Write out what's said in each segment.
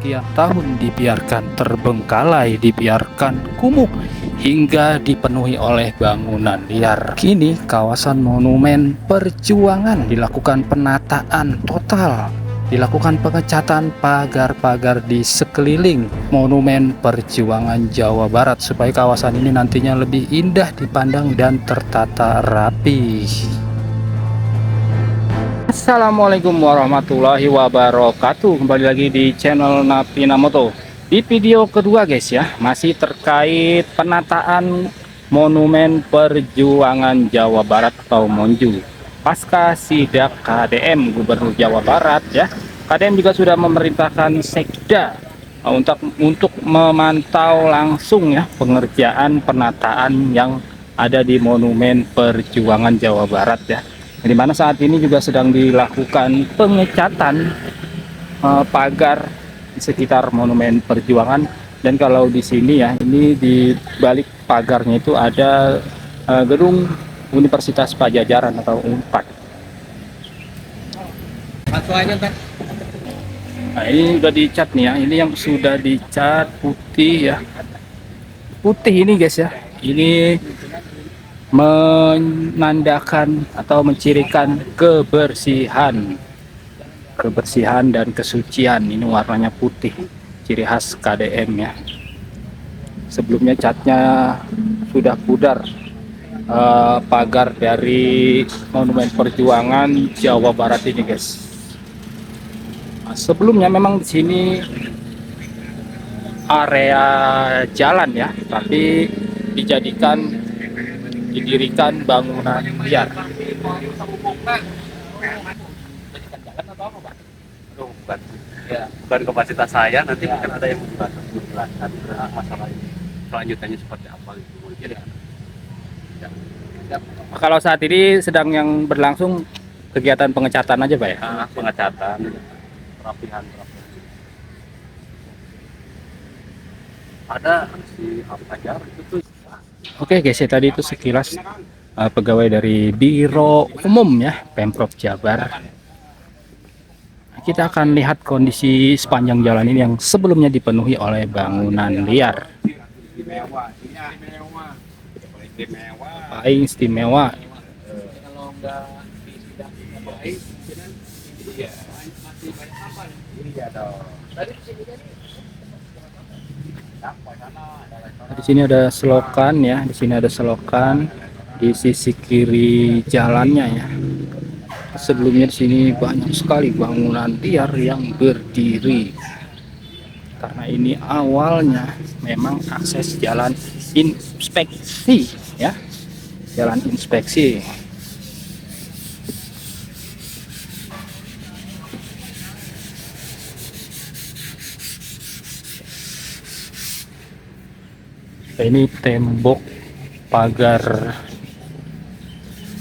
sekian tahun dibiarkan terbengkalai, dibiarkan kumuh hingga dipenuhi oleh bangunan liar. Kini kawasan Monumen Perjuangan dilakukan penataan total, dilakukan pengecatan pagar-pagar di sekeliling Monumen Perjuangan Jawa Barat supaya kawasan ini nantinya lebih indah dipandang dan tertata rapi. Assalamualaikum warahmatullahi wabarakatuh. Kembali lagi di channel Napina Moto. Di video kedua guys ya, masih terkait penataan Monumen Perjuangan Jawa Barat atau Monju pasca sidak KDM Gubernur Jawa Barat ya. KDM juga sudah memerintahkan Sekda untuk memantau langsung ya pengerjaan penataan yang ada di Monumen Perjuangan Jawa Barat ya, di mana saat ini juga sedang dilakukan pengecatan pagar di sekitar Monumen Perjuangan. Dan kalau di sini ya, ini di balik pagarnya itu ada gedung Universitas Pajajaran atau UNPAD. Nah, ini udah dicat nih ya, ini yang sudah dicat putih ya, putih ini guys ya, ini menandakan atau mencirikan kebersihan dan kesucian. Ini warnanya putih, ciri khas KDM ya. Sebelumnya catnya sudah pudar pagar dari Monumen Perjuangan Jawa Barat ini guys. Nah, sebelumnya memang di sini area jalan ya, tapi didirikan bangunan liar. Bukan, ya, bukan kapasitas saya. Nanti mungkin ada yang menjelaskan masalah ini selanjutnya seperti apa gitu. Ya. Kalau saat ini sedang yang berlangsung kegiatan pengecatan aja Pak ya? Pengecatan, perapihan. Ada si Fajar itu tuh. Oke guys ya, tadi itu sekilas pegawai dari Biro Umum ya Pemprov Jabar. Kita akan lihat kondisi sepanjang jalan ini yang sebelumnya dipenuhi oleh bangunan liar. Paling istimewa. Di sini ada selokan ya, di sini ada selokan di sisi kiri jalannya ya. Sebelumnya di sini banyak sekali bangunan liar yang berdiri. Karena ini awalnya memang akses jalan inspeksi ya. Jalan inspeksi. Ini tembok pagar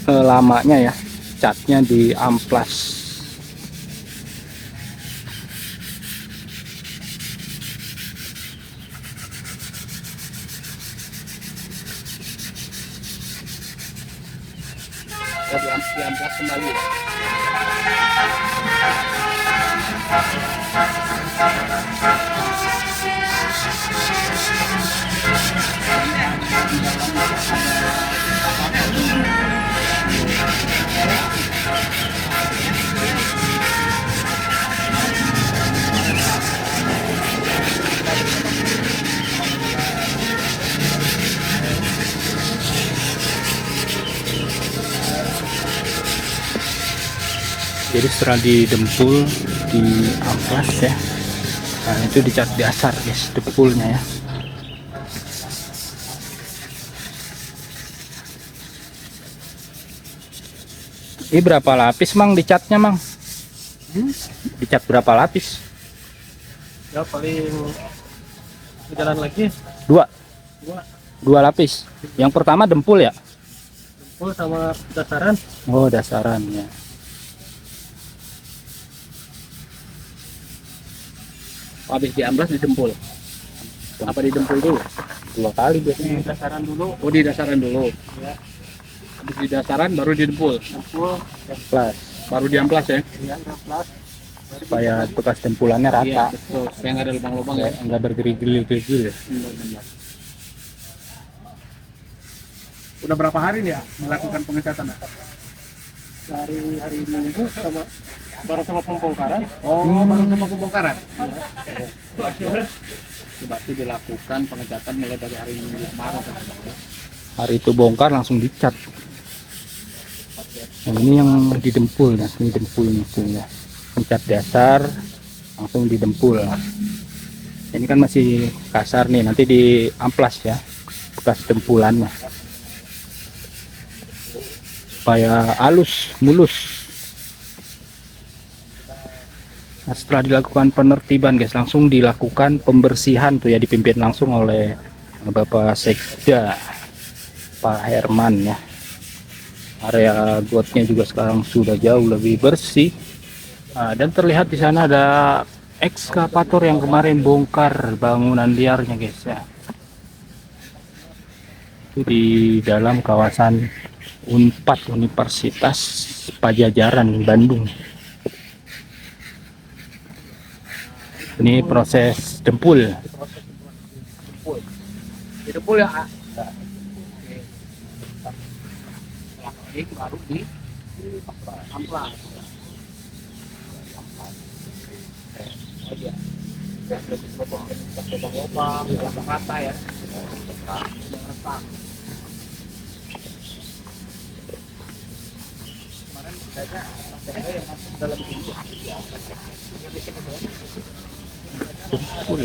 lamanya ya, catnya di amplas. Di amplas kembali. Jadi setelah didempul di amplas ya, nah itu dicat dasar guys, dempulnya ya. Ini berapa lapis mang dicatnya mang? Dicat berapa lapis? Ya paling jalan lagi Dua lapis. Yang pertama dempul ya? dempul sama dasaran. Oh dasaran ya. Habis di amplas didempul. Apa didempul dulu? 2 kali biasanya. Di dasaran dulu. Oh di dasaran dulu. Ya. Habis di dasaran baru didempul. Dempul. Amplas. Baru di amplas ya. Ya, amplas. Baru supaya bekas dempulannya rata. Iya, betul. Supaya nggak ada lubang-lubang ya. Nggak bergeril-geril ya. Benar-benar. Udah berapa hari nih ya melakukan pengecatan? Dari hari Minggu sama baru sama pembongkaran. Oh, baru sama pembongkaran. Berarti dilakukan pengecatan mulai dari hari Minggu kemarin. Hari itu bongkar langsung dicat. Nah, ini yang didempul ya, ini dempul-dempulnya. Cat dasar langsung didempul. Ini kan masih kasar nih, nanti diamplas ya bekas dempulannya supaya halus mulus. Nah, setelah dilakukan penertiban guys, langsung dilakukan pembersihan tuh ya, dipimpin langsung oleh Bapak Sekda Pak Herman ya. Area gotnya juga sekarang sudah jauh lebih bersih. Nah, dan terlihat di sana ada ekskavator yang kemarin bongkar bangunan liarnya guys ya. Itu di dalam kawasan Unpad Universitas Pajajaran Bandung. Ini proses dempul. Dempul ya. Ini baru di amplas. Oh iya. Lubang-lubang, rata ya. Retak. Kemarin bedanya yang masuk dalam ini. Dempul.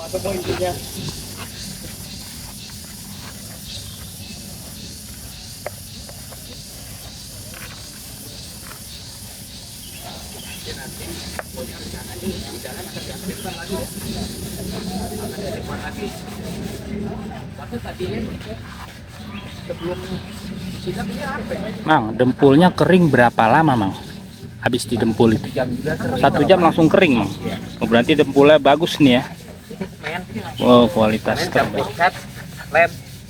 Apa tuh intinya? Mang, dempulnya kering berapa lama, Mang? Habis didempul itu? 1 jam langsung kering, Mang. Oh, berarti dempulnya bagus nih ya. Oh, kualitas terbaik.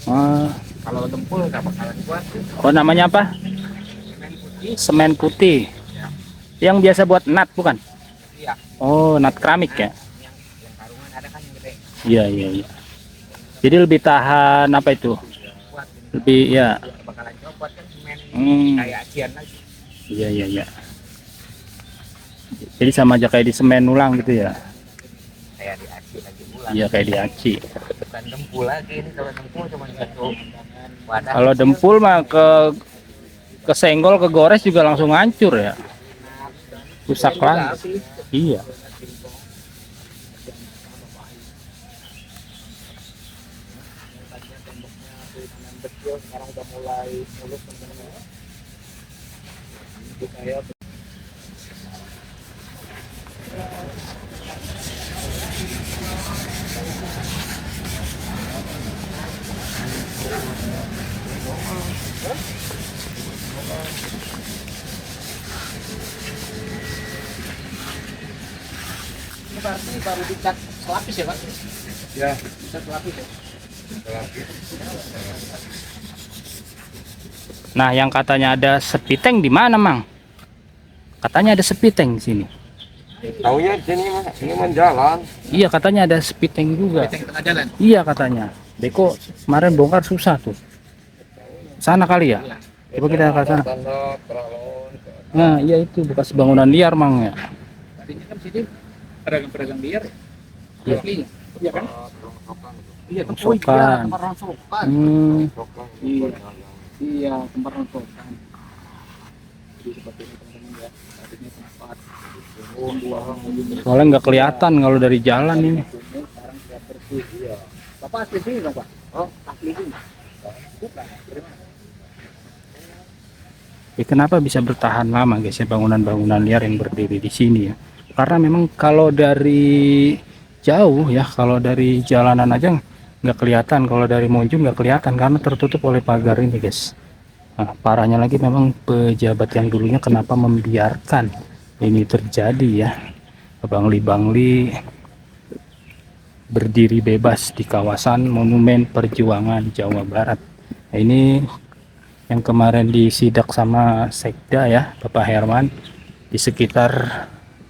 Oh, Kalau dempul nggak bakalan kuat. oh, namanya apa? Semen putih. Yang biasa buat nat bukan? Iya. Oh, nat keramik ya? Yang karungan ada kan yang gede. Iya, iya, iya. Jadi lebih tahan apa itu? Kuat. Lebih ya. Bakalan copot kan semen Hmm. kayak acian lagi. Iya, iya, iya. Jadi sama aja kayak di semen ulang gitu ya? Kayak di aci lagi bulan. Iya, kayak di aci. Bukan dempul lagi ini, kalau dempul cuma satu wadah. Kalau dempul mah kesenggol, kegores juga langsung hancur ya. Rusak lagi. Iya. Sekarang udah mulai mulus teman-teman. Kayak ini berarti baru dicat selapis ya Pak? Ya, Dicat selapis ya? Nah, yang katanya ada sepi tank di mana, Mang? Katanya ada sepi tank di sini. taunya sini menjalan. Iya, katanya ada sepi tank juga. Di tengah jalan. Iya, katanya. Beko kemarin bongkar susah tuh. Sana kali ya? Coba kita ke sana. Nah, iya itu bekas bangunan liar, Mang ya. Tadinya kan sini pedagang-pedagang liar. Iya. Aslinya. Iya kan? Iya, Rongsokan. tempat rongsokan. Iya. Iya, tempat rongsokan. Jadi seperti ini teman-teman ya. Tadinya tempat buang Soalnya nggak kelihatan kalau dari jalan ini. sekarang sudah bersih. Iya. Bapak asli sini Bapak? Oh, asli sini. Bukan, dari mana? Kenapa bisa bertahan lama guys ya bangunan-bangunan liar yang berdiri di sini ya? Karena memang kalau dari jauh ya, kalau dari jalanan aja nggak kelihatan, kalau dari Monjum nggak kelihatan karena tertutup oleh pagar ini guys. Nah, parahnya lagi memang pejabat yang dulunya kenapa membiarkan ini terjadi ya. Bangli-bangli berdiri bebas di kawasan Monumen Perjuangan Jawa Barat. Nah, ini yang kemarin disidak sama Sekda ya, Bapak Herman, di sekitar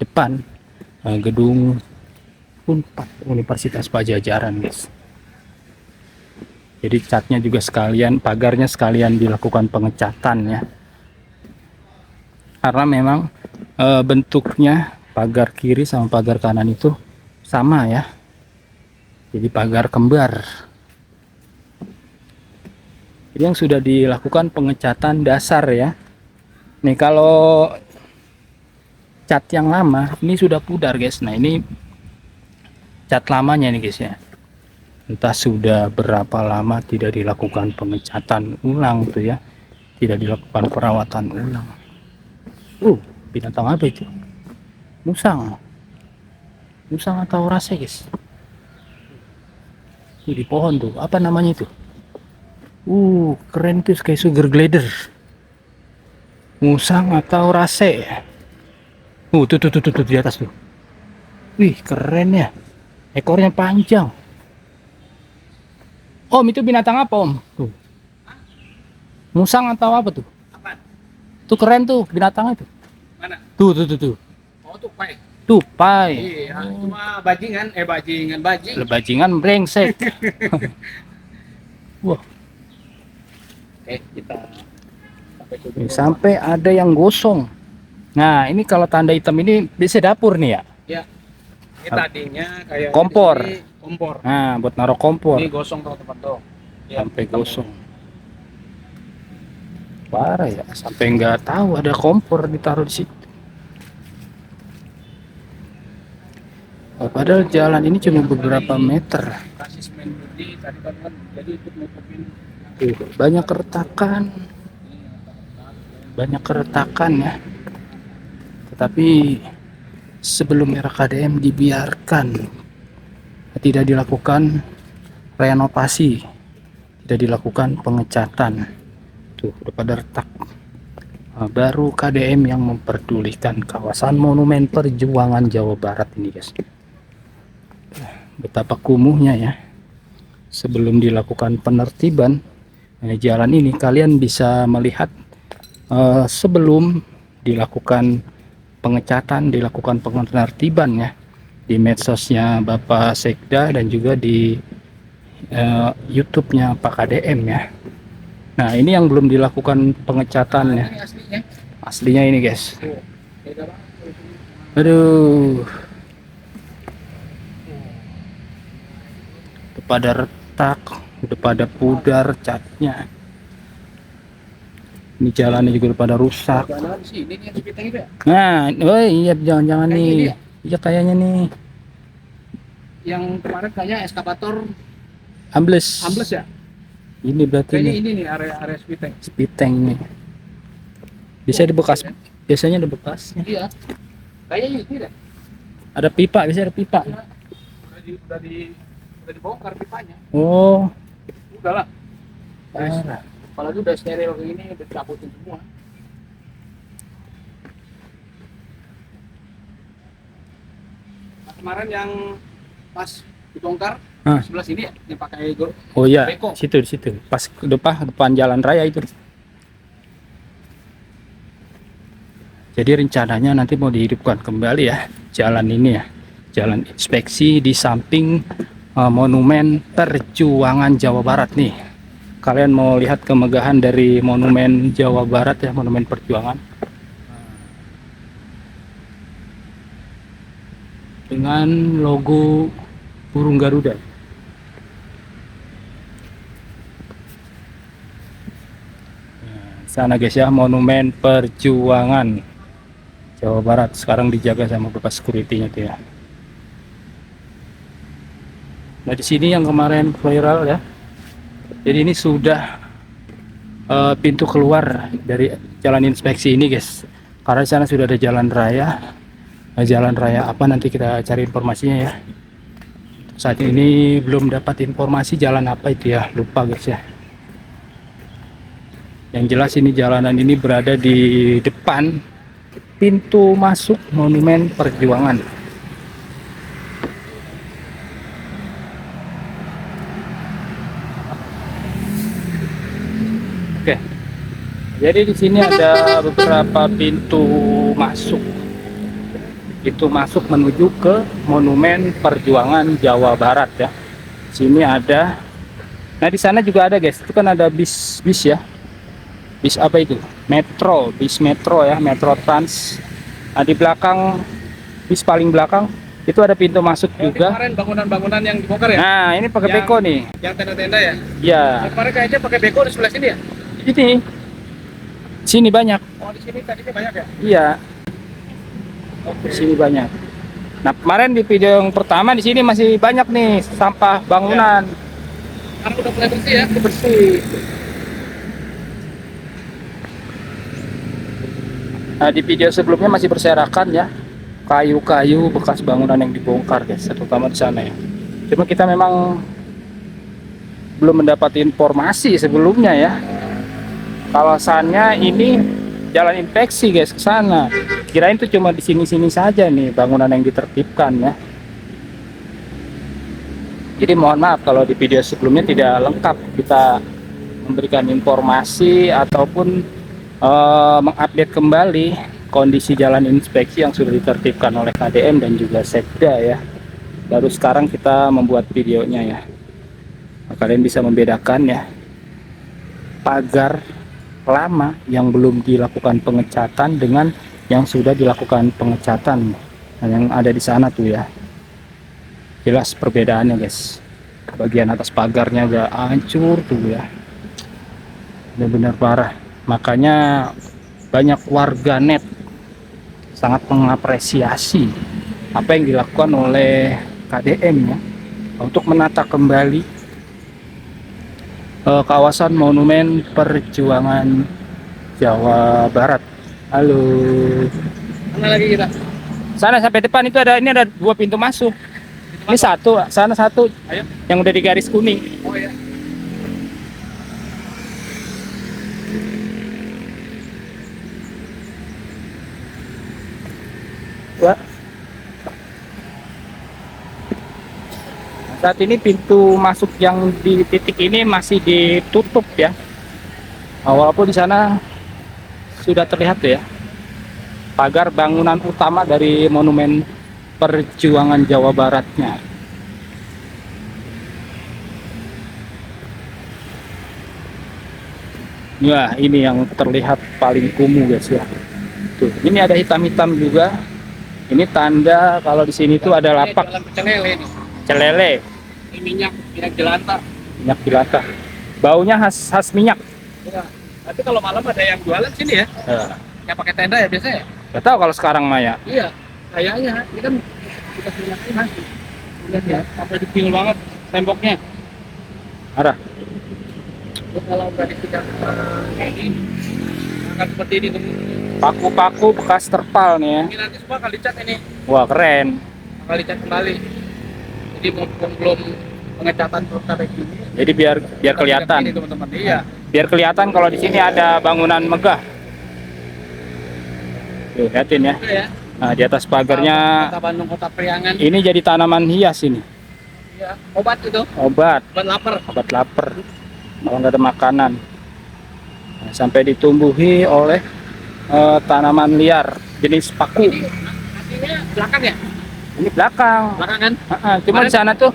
depan gedung Unpad Universitas Pajajaran, guys. Jadi catnya juga sekalian, pagarnya sekalian dilakukan pengecatan ya, karena memang bentuknya pagar kiri sama pagar kanan itu sama ya, jadi pagar kembar. Jadi yang sudah dilakukan pengecatan dasar ya. Nih kalau cat yang lama ini sudah pudar, guys. Nah ini cat lamanya nih, guys ya. Entah sudah berapa lama tidak dilakukan pengecatan ulang tuh ya, tidak dilakukan perawatan ulang. Binatang apa itu? Musang atau rase, guys. Di pohon tuh, apa namanya itu? Keren tuh, kayak sugar glider. Musang atau rase. Tuh di atas tuh. Wih, keren ya. Ekornya panjang. Om, itu binatang apa, Om? Tuh. Musang atau apa tuh? Apa? Tuh keren tuh binatangnya tuh. Mana? Tuh. Oh, tupai. Tupai. Iya, cuma bajingan, bajing. Bajingan brengsek. Wah. Kita Sampai ada yang gosong. Nah, ini kalau tanda hitam ini bisa dapur nih ya. Ya. Ini tadinya kayak Kompor. Kompor. Nah, buat naruh kompor. Ini gosong teman-teman tuh. Ya, Sampai gosong. Parah ya, sampai nggak tahu ada kompor ditaruh di situ. Padahal jalan ini cuma beberapa meter. Kasih semen putih tadi kan jadi ikut nutupin. Banyak keretakan ya. Tetapi sebelum era KDM dibiarkan, tidak dilakukan renovasi, tidak dilakukan pengecatan. Tuh udah pada retak. Baru KDM yang memperdulikan kawasan Monumen Perjuangan Jawa Barat ini, guys. Betapa kumuhnya ya. Sebelum dilakukan penertiban jalan ini, kalian bisa melihat sebelum dilakukan pengecatan, dilakukan penertiban ya, di medsosnya Bapak Sekda dan juga di YouTube-nya Pak KDM ya. Nah ini yang belum dilakukan pengecatan ya. Ini aslinya. Aslinya ini, guys. Beda banget. Aduh, udah pada retak, udah pada pudar catnya. Ini jalannya juga udah pada rusak. Jangan sih, ini yang sepiteng itu ya? Nah, iya jangan-jangan Kayak nih. ini ya? Iya kayaknya nih. Yang kemarin kayaknya eskavator Ambles. ambles ya? Ini berarti Kayaknya nih ini nih area sepiteng. spiteng nih. Bisa ada bekas, biasanya ada bekasnya. Iya. Kayaknya ini deh. Ada pipa, biasanya ada pipa. Udah dibongkar pipanya. Oh, Udahlah. parah. Apalagi udah steril kayak ini, udah cabutin semua. Nah, kemarin yang pas dibongkar sebelah sini ya, yang pakai Oh iya, beko. di situ. Pas depan jalan raya itu. Jadi rencananya nanti mau dihidupkan kembali ya jalan ini ya. Jalan inspeksi di samping Monumen Perjuangan Jawa Barat nih. Kalian mau lihat kemegahan dari Monumen Jawa Barat ya, Monumen Perjuangan. Dengan logo burung Garuda. Sana guys ya, Monumen Perjuangan Jawa Barat sekarang dijaga sama bekas security-nya tuh ya. Nah di sini yang kemarin viral ya. Jadi ini sudah pintu keluar dari jalan inspeksi ini, guys. Karena di sana sudah ada jalan raya. Nah, jalan raya apa nanti kita cari informasinya ya. Saat ini belum dapat informasi jalan apa itu ya, lupa guys ya. Yang jelas ini jalanan ini berada di depan pintu masuk Monumen Perjuangan. Oke, Jadi di sini ada beberapa pintu masuk. Itu masuk menuju ke Monumen Perjuangan Jawa Barat ya. Sini ada. Nah, di sana juga ada, guys. Itu kan ada bis ya. Bis apa itu? Metro, bis metro ya, Metro Trans. Nah, di belakang, bis paling belakang itu ada pintu masuk juga. Kemarin bangunan-bangunan yang dibongkar ya? Nah, ini pakai Yang- beko nih. Yang tenda-tenda ya? Ya, Kemarin kayaknya pakai beko di sebelah sini ya? ini. Sini banyak. Oh, di sini tadinya banyak ya? Iya, di sini banyak. Nah, kemarin di video yang pertama di sini masih banyak nih sampah bangunan. Sekarang udah mulai bersih ya? Bersih. Nah, di video sebelumnya masih berserakan ya, kayu-kayu bekas bangunan yang dibongkar, guys, terutama di sana ya. Cuma kita memang belum mendapat informasi sebelumnya ya. Kawasannya ini jalan infeksi, guys, ke sana. Kirain itu cuma di sini-sini saja nih bangunan yang ditertibkan ya. Jadi mohon maaf kalau di video sebelumnya tidak lengkap kita memberikan informasi ataupun mengupdate kembali kondisi jalan inspeksi yang sudah ditertibkan oleh KDM dan juga Sekda ya. Baru sekarang kita membuat videonya ya. Nah, kalian bisa membedakan ya, pagar lama yang belum dilakukan pengecatan dengan yang sudah dilakukan pengecatan. Nah, yang ada di sana tuh ya, jelas perbedaannya, guys. Bagian atas pagarnya agak hancur tuh ya, benar-benar parah. Makanya banyak warganet sangat mengapresiasi apa yang dilakukan oleh KDM ya, untuk menata kembali kawasan Monumen Perjuangan Jawa Barat. Halo. Mana lagi kita? Sana sampai depan itu ada, ini ada 2 pintu masuk. Ini satu, sana satu. Ayo. Yang udah di garis kuning. Oh ya. Ya. Saat ini pintu masuk yang di titik ini masih ditutup ya. Walaupun di sana sudah terlihat ya, pagar bangunan utama dari Monumen Perjuangan Jawa Baratnya. Wah, ini yang terlihat paling kumuh, guys ya. Tuh, ini ada hitam-hitam juga. Ini tanda kalau di sini tuh ada lapak Jalan pecel lele ini. celele, Ini minyak jelantah. minyak jelantah. Baunya khas minyak. Ya. Tapi kalau malam ada yang jualan sini ya? Yang pakai tenda ya biasanya? Gak tahu kalau sekarang Maya. Iya. Kayaknya ini kan kita minyak ini masih. Lihat ya, sampai detail banget temboknya. Arah. Terus kalau udah dipijak ini akan seperti ini tuh. Paku-paku bekas terpal nih ya. Ini nanti semua akan dicat ini, Wah, keren. akan dicat kembali. Jadi mumpung belum pengecatan kayak gini. Jadi biar kelihatan. Ini teman-teman. Iya. Biar kelihatan kalau di sini ada bangunan megah. Tuh, lihatin ya. Oke ya. Nah, di atas pagarnya Kota Bandung, Kota Priangan. ini jadi tanaman hias ini. Iya. Obat itu. Obat Obat lapar. kalau nggak ada makanan. Nah, sampai ditumbuhi oleh tanaman liar jenis paku. Ini artinya belakang ya? Ini belakang. Belakang kan? Cuma di sana tuh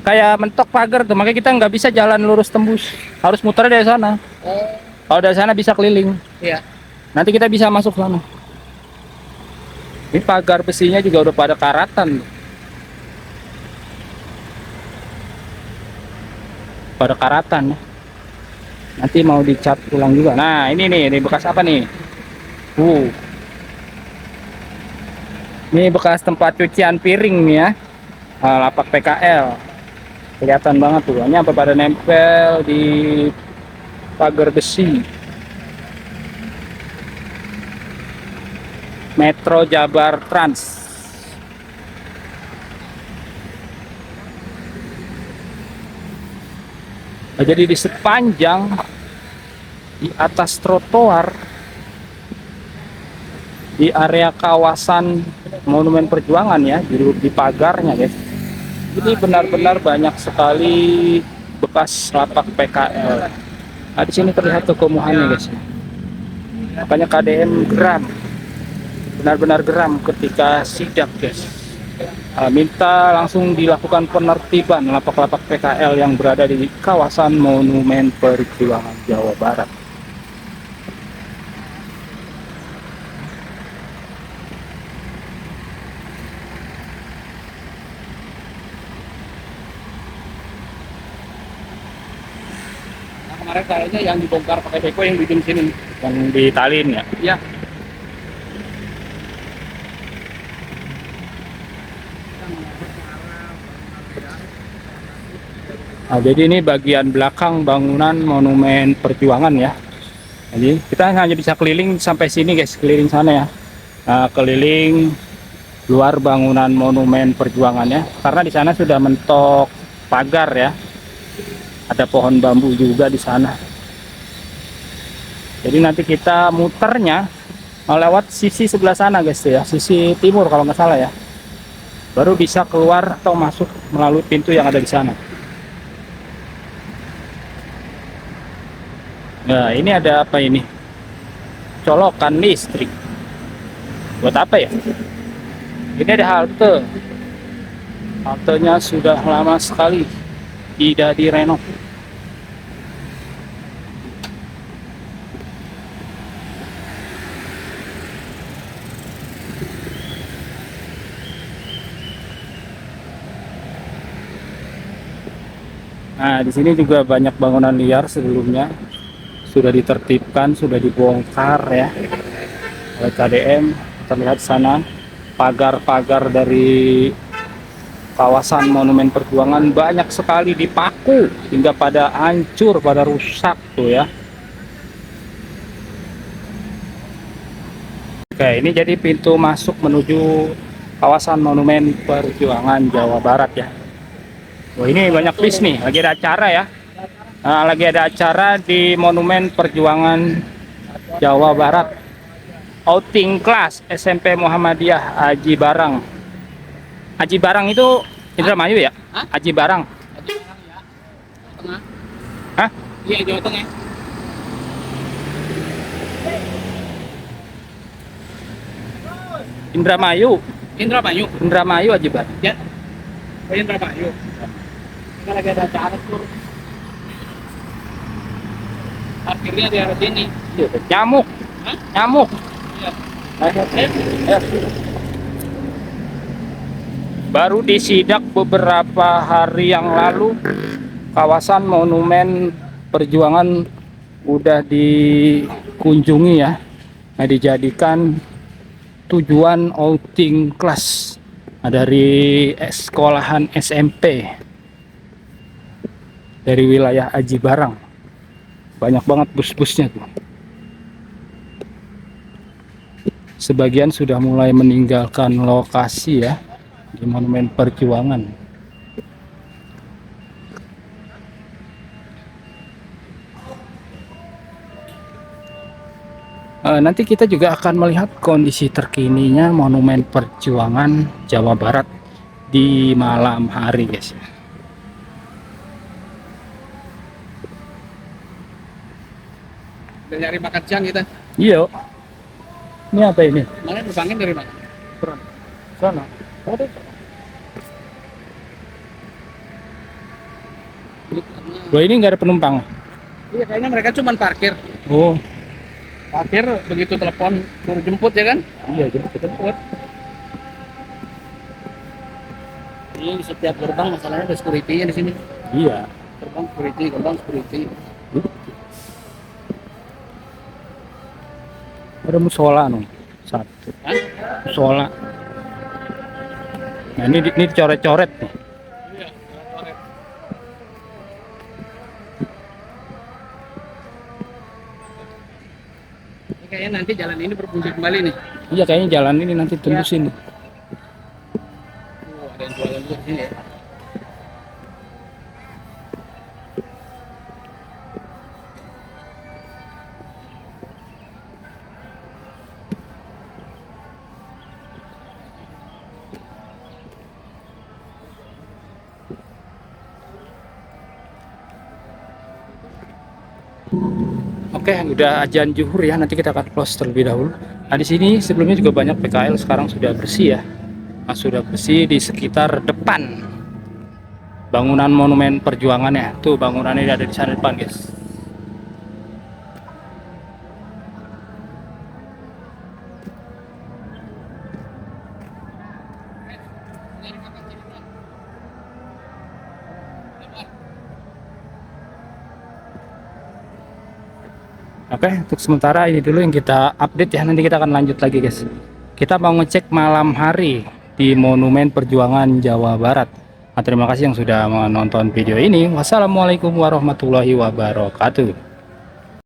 kayak mentok pagar tuh, makanya kita nggak bisa jalan lurus tembus, harus muter dari sana. Oh. Kalau dari sana bisa keliling, Iya. nanti kita bisa masuk sana. Ini pagar besinya juga udah pada karatan, pada karatan ya. Nanti mau dicat ulang juga. Nah, ini nih, ini bekas apa nih? Ini bekas tempat cucian piring nih ya. Lapak PKL. Kelihatan banget tuh. Ini apa pada nempel di pagar besi. Metro Jabar Trans. Nah, jadi di sepanjang di atas trotoar di area kawasan Monumen Perjuangan ya, di pagarnya guys, ini benar-benar banyak sekali bekas lapak PKL. Nah, di sini terlihat kekumuhannya guys. Makanya KDM geram, benar-benar geram ketika sidak guys. Minta langsung dilakukan penertiban lapak-lapak PKL yang berada di kawasan Monumen Perjuangan Jawa Barat. Nah, kemarin kayaknya yang dibongkar pakai beko yang bikin sini. Yang ditalin ya. Iya. Nah, jadi ini bagian belakang bangunan Monumen Perjuangan ya. Jadi kita hanya bisa keliling sampai sini guys, keliling sana ya. Nah, keliling luar bangunan Monumen Perjuangan ya. Karena di sana sudah mentok pagar ya. Ada pohon bambu juga di sana. Jadi nanti kita muternya lewat sisi sebelah sana guys ya, sisi timur kalau nggak salah ya. Baru bisa keluar atau masuk melalui pintu yang ada di sana. Nah, ini ada apa ini? Colokan listrik. Buat apa ya? Ini ada halte. Haltenya sudah lama sekali tidak direnov. Nah, di sini juga banyak bangunan liar sebelumnya. Sudah ditertibkan, sudah dibongkar ya oleh KDM. Terlihat sana pagar-pagar dari kawasan Monumen Perjuangan banyak sekali dipaku hingga pada hancur, pada rusak tuh ya. Oke, ini jadi pintu masuk menuju kawasan Monumen Perjuangan Jawa Barat ya. Wah, ini banyak bis nih, lagi ada acara ya. Nah, lagi ada acara di Monumen Perjuangan Jawa Barat. Outing kelas SMP Muhammadiyah Aji Barang. Aji Barang itu Indramayu ya? Hah? Aji Barang. Aji Barang ya. Tengah. Hah? Iya, Jawa Tengah. Indramayu. Indramayu. Indramayu Aji Barang. Ya. Oh, Indramayu. Kita lagi ada acara tuh. Parkirnya di arah sini. Nyamuk. Hah? Nyamuk. Iya. Ayo. Baru disidak beberapa hari yang lalu, kawasan Monumen Perjuangan udah dikunjungi ya. Nah, dijadikan tujuan outing kelas dari sekolahan SMP dari wilayah Aji Barang. Banyak banget bus-busnya tuh. Sebagian sudah mulai meninggalkan lokasi ya di Monumen Perjuangan. Nanti kita juga akan melihat kondisi terkininya Monumen Perjuangan Jawa Barat di malam hari guys. Udah nyari makan siang kita. Iya. Ini apa ini? Mana terbangin dari mana? Sana. Wah, ini nggak ada penumpang. Iya, kayaknya mereka cuma parkir. Oh, Parkir begitu telepon suruh jemput ya kan? iya jadi Jemput. Ini di setiap gerbang masalahnya ada security-nya di sini. iya. Gerbang security, gerbang security. Ada musola nih. Satu. Hah? Musola. Nah, ini coret-coret nih. Iya, coret. Ini kayaknya nanti jalan ini berfungsi kembali nih. Iya, kayaknya jalan ini nanti tembusin. Ada yang jualan juga di sini ya. Oke, Oke, udah azan zuhur ya. Nanti kita akan close terlebih dahulu. Nah, di sini sebelumnya juga banyak PKL, sekarang sudah bersih ya. Nah, sudah bersih di sekitar depan bangunan Monumen Perjuangan ya. Tuh bangunannya ada di sana depan, guys. Oke, untuk sementara ini dulu yang kita update ya. Nanti kita akan lanjut lagi, guys. Kita mau ngecek malam hari di Monumen Perjuangan Jawa Barat. Nah, terima kasih yang sudah menonton video ini. Wassalamualaikum warahmatullahi wabarakatuh.